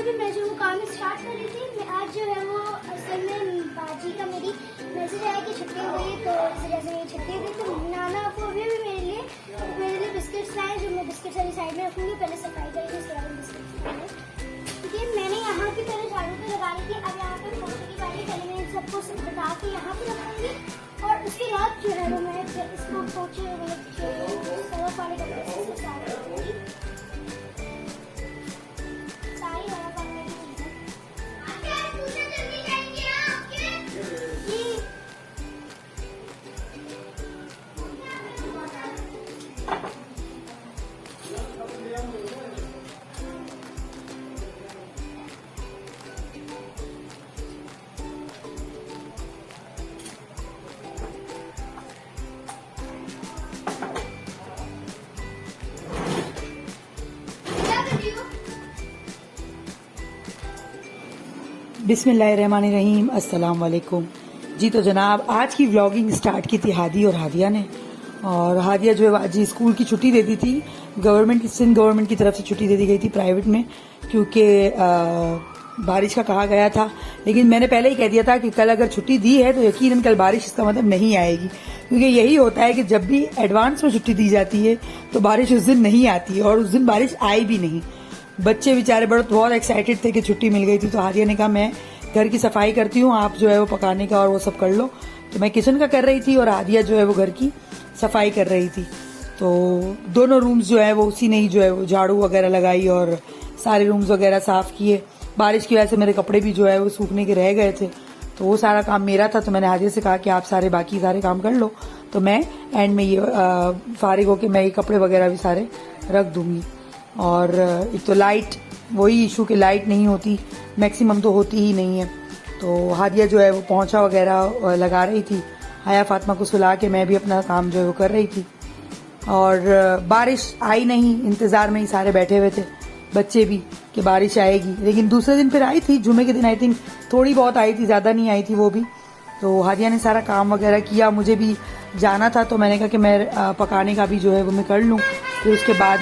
अभी मैं जो वो काम स्टार्ट कर रही थी, मैं आज जो है वो असल में बाजी का मेरी मैसेज आया कि छुट्टी हो गई, तो इस वजह से मेरी छुट्टी हो गई। तो नाना आपको अभी भी मेरे लिए बिस्किट्स लाए, जो मैं बिस्किट सारी साइड में रखूंगी। पहले सफाई करेंगे, उसके बाद बिस्किट। ठीक है, मैंने यहाँ की पहले झाड़ू पे लगा ली थी, अब यहाँ पे पोछे की बारी। पहले मैं इन सबको हटा के यहाँ पे रखूंगी और उसके बाद जो है वो मैं इसको पोछे सर्फ वाले कपड़े से साफ करूँगी। सारी हरा करने की चीजें बिस्मिल्लाहिर्रहमानिर्रहीम, अस्सलाम वालेकुम जी। तो जनाब, आज की व्लॉगिंग स्टार्ट की थी हादी और हादिया ने। और हादिया जो है आज स्कूल की छुट्टी दे दी थी, सिंध गवर्नमेंट की तरफ से छुट्टी दे दी गई थी प्राइवेट में, क्योंकि बारिश का कहा गया था। लेकिन मैंने पहले ही कह दिया था कि कल अगर छुट्टी दी है तो यकीनन कल बारिश इसका मतलब नहीं आएगी, क्योंकि यही होता है कि जब भी एडवांस में छुट्टी दी जाती है तो बारिश उस दिन नहीं आती है, और उस दिन बारिश आई भी नहीं। बच्चे बेचारे बहुत एक्साइटेड थे कि छुट्टी मिल गई थी। तो हादिया ने कहा मैं घर की सफाई करती हूँ, आप जो है वो पकाने का और वो सब कर लो। तो मैं किचन का कर रही थी और हादिया जो है वो घर की सफाई कर रही थी। तो दोनों रूम्स जो है वो उसी ने ही जो है वो झाड़ू वगैरह लगाई और सारे रूम्स वगैरह साफ किए। बारिश की वजह से मेरे कपड़े भी जो है वो सूखने के रह गए थे, तो वो सारा काम मेरा था। तो मैंने हादिया से कहा कि आप बाकी सारे काम कर लो, तो मैं एंड में ये फारिग होके मैं ये कपड़े वगैरह भी सारे रख दूंगी। और एक तो लाइट, वही इशू कि लाइट नहीं होती, मैक्सिमम तो होती ही नहीं है। तो हादिया जो है वो पोंछा वगैरह लगा रही थी, हाया फातिमा को सुला के मैं भी अपना काम जो है वो कर रही थी। और बारिश आई नहीं, इंतजार में ही सारे बैठे हुए थे, बच्चे भी, कि बारिश आएगी। लेकिन दूसरे दिन फिर आई थी, जुमे के दिन आई थिंक थोड़ी बहुत आई थी, ज्यादा नहीं आई थी वो भी। तो हादिया ने सारा काम वगैरह किया। मुझे भी जाना था, तो मैंने कहा कि मैं पकाने का भी जो है वो मैं कर लूँ। फिर उसके बाद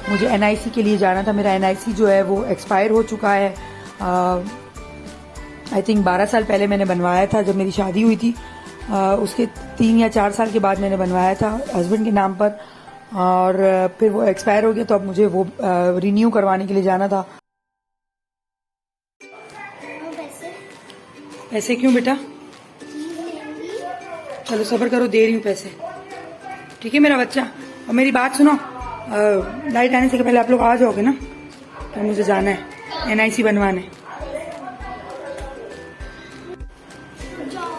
मुझे NIC के लिए जाना था। मेरा NIC जो है वो एक्सपायर हो चुका है। आई थिंक 12 साल पहले मैंने बनवाया था, जब मेरी शादी हुई थी। उसके 3 या 4 साल के बाद मैंने बनवाया था हस्बैंड के नाम पर, और फिर वो एक्सपायर हो गया। तो अब मुझे वो रिन्यू करवाने के लिए जाना था। पैसे क्यों बेटा? चलो सब्र करो, दे रही हूँ पैसे, ठीक है मेरा बच्चा। और मेरी बात सुनो, लाइट आने से पहले आप लोग आ जाओगे ना, तो मुझे जाना है NIC बनवाने।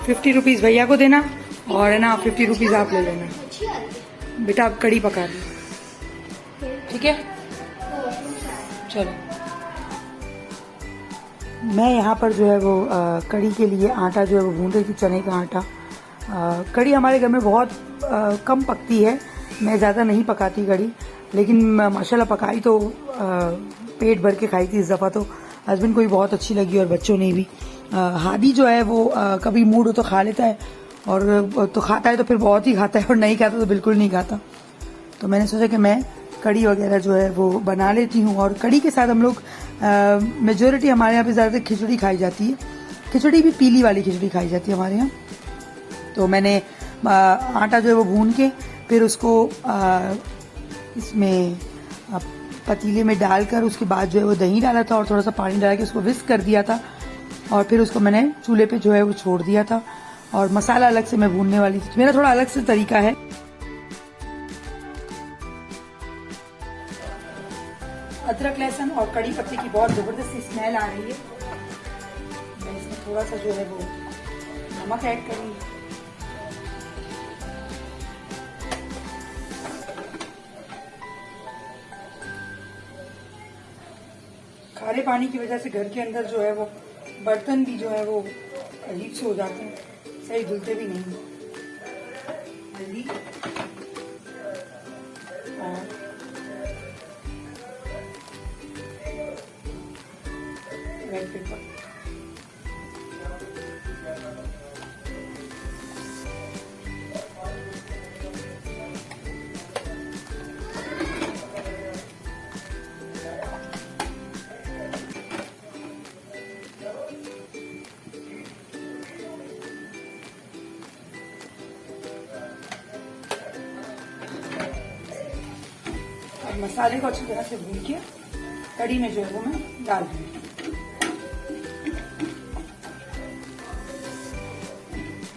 50 रुपीज भैया को देना, और है ना 50 रुपीज आप ले लेना। बेटा आप कड़ी पका दो, ठीक है? चलो, मैं यहाँ पर जो है वो कड़ी के लिए आटा जो है वो भून रही थी, चने का आटा। कड़ी हमारे घर में बहुत कम पकती है, मैं ज़्यादा नहीं पकाती कड़ी, लेकिन माशाल्लाह पकाई तो पेट भर के खाई थी इस दफ़ा। तो हस्बैंड को भी बहुत अच्छी लगी और बच्चों ने भी। हादी जो है वो कभी मूड हो तो खा लेता है, और तो खाता है तो फिर बहुत ही खाता है, और नहीं खाता तो बिल्कुल नहीं खाता। तो मैंने सोचा कि मैं कड़ी वगैरह जो है वो बना लेती हूँ। और कड़ी के साथ हम लोग मेजोरिटी हमारे यहाँ पे ज़्यादातर खिचड़ी खाई जाती है। खिचड़ी भी पीली वाली खिचड़ी खाई जाती है हमारे यहाँ। तो मैंने आटा जो है वो भून के फिर उसको इसमें पतीले में डालकर, उसके बाद जो है वो दही डाला था और थोड़ा सा पानी डाल के उसको विस्क कर दिया था। और फिर उसको मैंने चूल्हे पे जो है वो छोड़ दिया था, और मसाला अलग से मैं भूनने वाली थी। मेरा थोड़ा अलग से तरीका है। अदरक लहसुन और कड़ी पत्ते की बहुत जबरदस्त स्मेल आ रही है। मैं इसमें थोड़ा सा जो है वो नमक ऐड करूंगी। खारे पानी की वजह से घर के अंदर जो है वो बर्तन भी जो है वो अजीब से हो जाते हैं, सही धुलते भी नहीं। हल्दी और रेड पेपर। मसाले को अच्छी तरह से भून के कढ़ी में जो है वो मैं डाल दूंगी।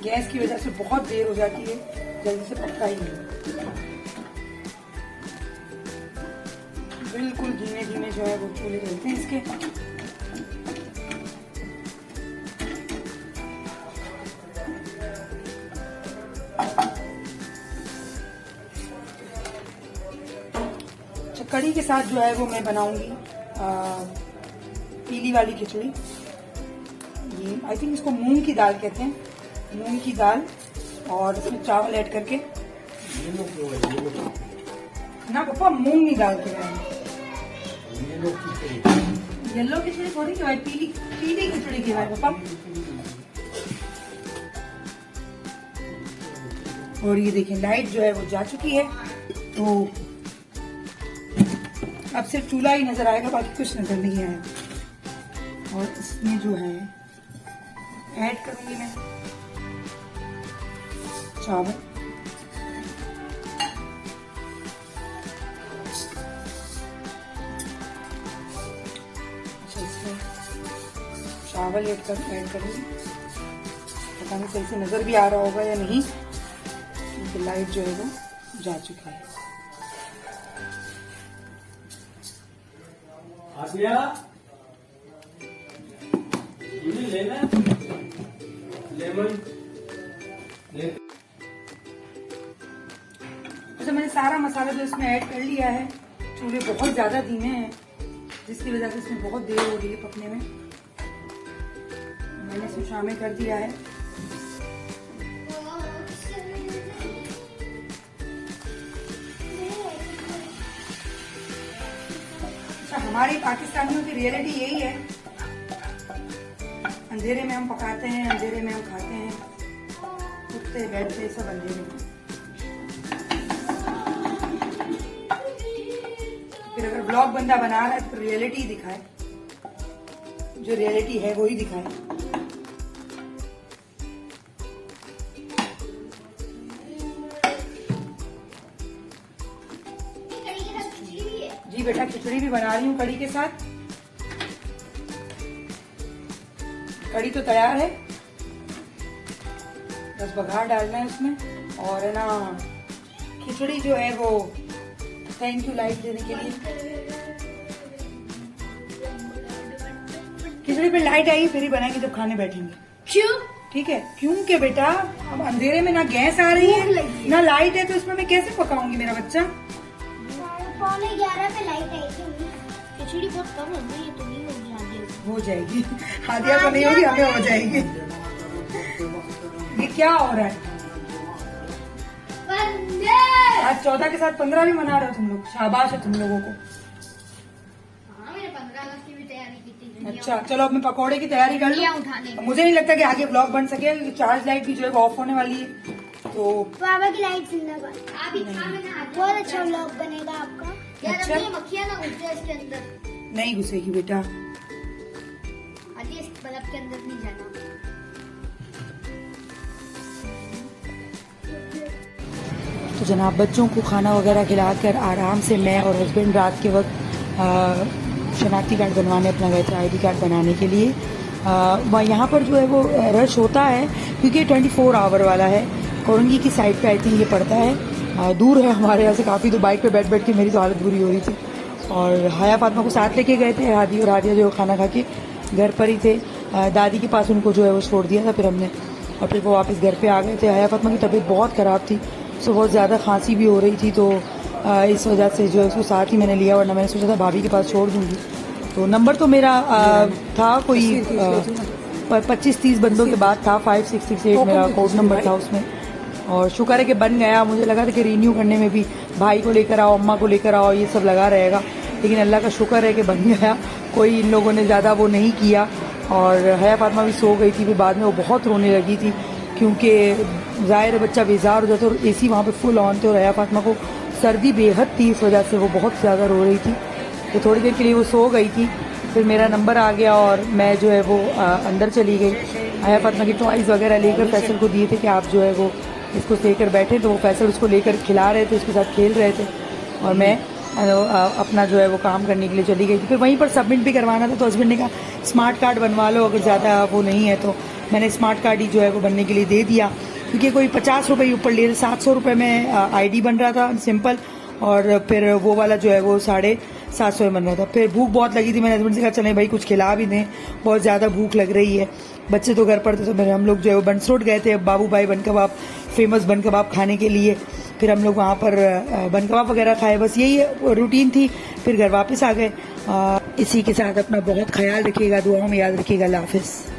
गैस की वजह से बहुत देर हो जाती है, जल्दी से पकता ही नहीं। बिल्कुल धीमे धीमे जो है वो चूल्हे जलते हैं इसके। कढ़ी के साथ जो है वो मैं बनाऊंगी पीली वाली खिचड़ी। ये आई थिंक इसको मूंग की दाल कहते हैं, मूंग की दाल, और इसमें चावल ऐड करके ना पापा, मूंग नहीं डाल के येलो खिचड़ी थोड़ी की पीली पीली खिचड़ी की पापा। और ये देखिए लाइट जो है वो जा चुकी है, तो अब सिर्फ चूल्हा ही नजर आएगा, बाकी कुछ नजर नहीं आएगा। और इसमें जो है ऐड करूंगी मैं चावल। अच्छा, इसमें चावल ऐड करूंगी। पता नहीं सही से नजर भी आ रहा होगा या नहीं, क्योंकि लाइट जो है वो जा चुका है। लेना लेमन। अच्छा, मैंने सारा मसाला जो इसमें ऐड कर लिया है। चूल्हे बहुत ज्यादा धीमे हैं, जिसकी वजह से इसमें बहुत देर हो रही है पकने में। मैंने इसे शामिल कर दिया है। अच्छा, हमारी पाकिस्तानियों की रियलिटी यही है, अंधेरे में हम पकाते हैं, अंधेरे में हम खाते हैं, उठते बैठते सब अंधेरे में। फिर अगर ब्लॉग बंदा बना रहा है तो रियलिटी दिखाए, जो रियलिटी है वो ही दिखाए। जी बेटा, खिचड़ी भी बना रही हूँ कढ़ी के साथ। कढ़ी तो तैयार है, बस बघार डालना है उसमें। और है ना, खिचड़ी जो है वो थैंक यू लाइट देने के लिए। खिचड़ी पे लाइट आई फिर ही बनाएंगे जब खाने बैठेंगे। क्यों? ठीक है, क्यों के बेटा, अब अंधेरे में ना गैस आ रही है ना लाइट है, तो इसमें मैं कैसे पकाऊंगी मेरा बच्चा। 11:15 पे लाइट आई थी। खिचड़ी बहुत कम हो गई है, तो नहीं हो जाएगी। हादिया को नहीं होगी, हमें हो जाएगी। ये क्या हो रहा है? आज 14 के साथ 15 भी मना रहे हो तुम लोग, शाबाश है तुम लोगों को। हाँ, मैंने 15 अगस्त की भी तैयारी की थी। अच्छा चलो, अब मैं पकौड़े की तैयारी कर लूं। मुझे नहीं लगता कि आगे ब्लॉग बन सके, क्योंकि चार्ज लाइट भी जो है ऑफ होने वाली है। तो बाबा की लाइट जिंदाबाद। बहुत अच्छा ब्लॉग बनेगा आपका। अच्छा, मक्खियाँ ना घुस जाए इसके अंदर। नहीं घुसेगी बेटा, इस बल्ब के अंदर नहीं जाना। तो जनाब बच्चों को खाना वगैरह खिलाकर आराम से मैं और हस्बैंड रात के वक्त शनाख्ती कार्ड बनवाने अपना गए थे, ID कार्ड बनाने के लिए। यहाँ पर जो है वो रश होता है, क्योंकि 24 आवर वाला है। कोरंगी की साइड पे आई थिंक ये पड़ता है, दूर है हमारे यहाँ से काफ़ी। तो बाइक पे बैठ बैठ के मेरी तो हालत बुरी हो रही थी। और हया फातिमा को साथ लेके गए थे, हादी और हादिया जो खाना खा के घर पर ही थे। दादी के पास उनको जो है वो छोड़ दिया था फिर हमने, और फिर वो वापस घर पे आ गए थे। हया फातिमा की तबीयत बहुत ख़राब थी, उसको बहुत ज़्यादा खांसी भी हो रही थी, तो इस वजह से जो है उसको साथ ही मैंने लिया, वरना मैंने सोचा था भाभी के पास छोड़ दूँगी। तो नंबर तो मेरा था कोई 25-30 बंदों के बाद था, 5668 मेरा कोड नंबर था उसमें। और शुक्र है कि बन गया। मुझे लगा था कि रीन्यू करने में भी भाई को लेकर आओ, अम्मा को लेकर आओ, ये सब लगा रहेगा, लेकिन अल्लाह का शुक्र है कि बन गया। कोई इन लोगों ने ज़्यादा वो नहीं किया। और हया फातिमा भी सो गई थी, फिर बाद में वो बहुत रोने लगी थी, क्योंकि ज़ाहिर बच्चा बेजार हो जाता, और AC वहाँ पे फुल ऑन थे, और हया फातिमा को सर्दी बेहद थी, इस वजह से वो बहुत ज़्यादा रो रही थी। तो थोड़ी देर के लिए वो सो गई थी, फिर मेरा नंबर आ गया और मैं जो है वो अंदर चली गई। हया फातिमा की टॉयज़ वगैरह लेकर फैसल को दिए थे कि आप जो है वो इसको लेकर बैठे, तो वो फैसल उसको लेकर खिला रहे थे, उसके साथ खेल रहे थे, और मैं अपना जो है वो काम करने के लिए चली गई थी। फिर वहीं पर सबमिट भी करवाना था, तो हस्बैंड ने कहा स्मार्ट कार्ड बनवा लो, अगर ज़्यादा वो नहीं है तो मैंने स्मार्ट कार्ड ही जो है वो बनने के लिए दे दिया, क्योंकि कोई 50 रुपये ही ऊपर ले रहे, 700 रुपये में ID बन रहा था सिंपल, और फिर वो वाला जो है वो 750 में बन रहा था। फिर भूख बहुत लगी थी, मैंने हस्बैंड से कहा चलें भाई कुछ खिला भी दें, बहुत ज़्यादा भूख लग रही है। बच्चे तो घर पर थे, तो फिर हम लोग जो है वो बंसरोड गए थे बाबू भाई बन कबाब, फेमस बन कबाब खाने के लिए। फिर हम लोग वहाँ पर बन कबाब वगैरह खाए, बस यही रूटीन थी। फिर घर वापस आ गए। इसी के साथ अपना बहुत ख्याल रखिएगा, दुआओं में याद रखिएगा। अल्लाह हाफिज़।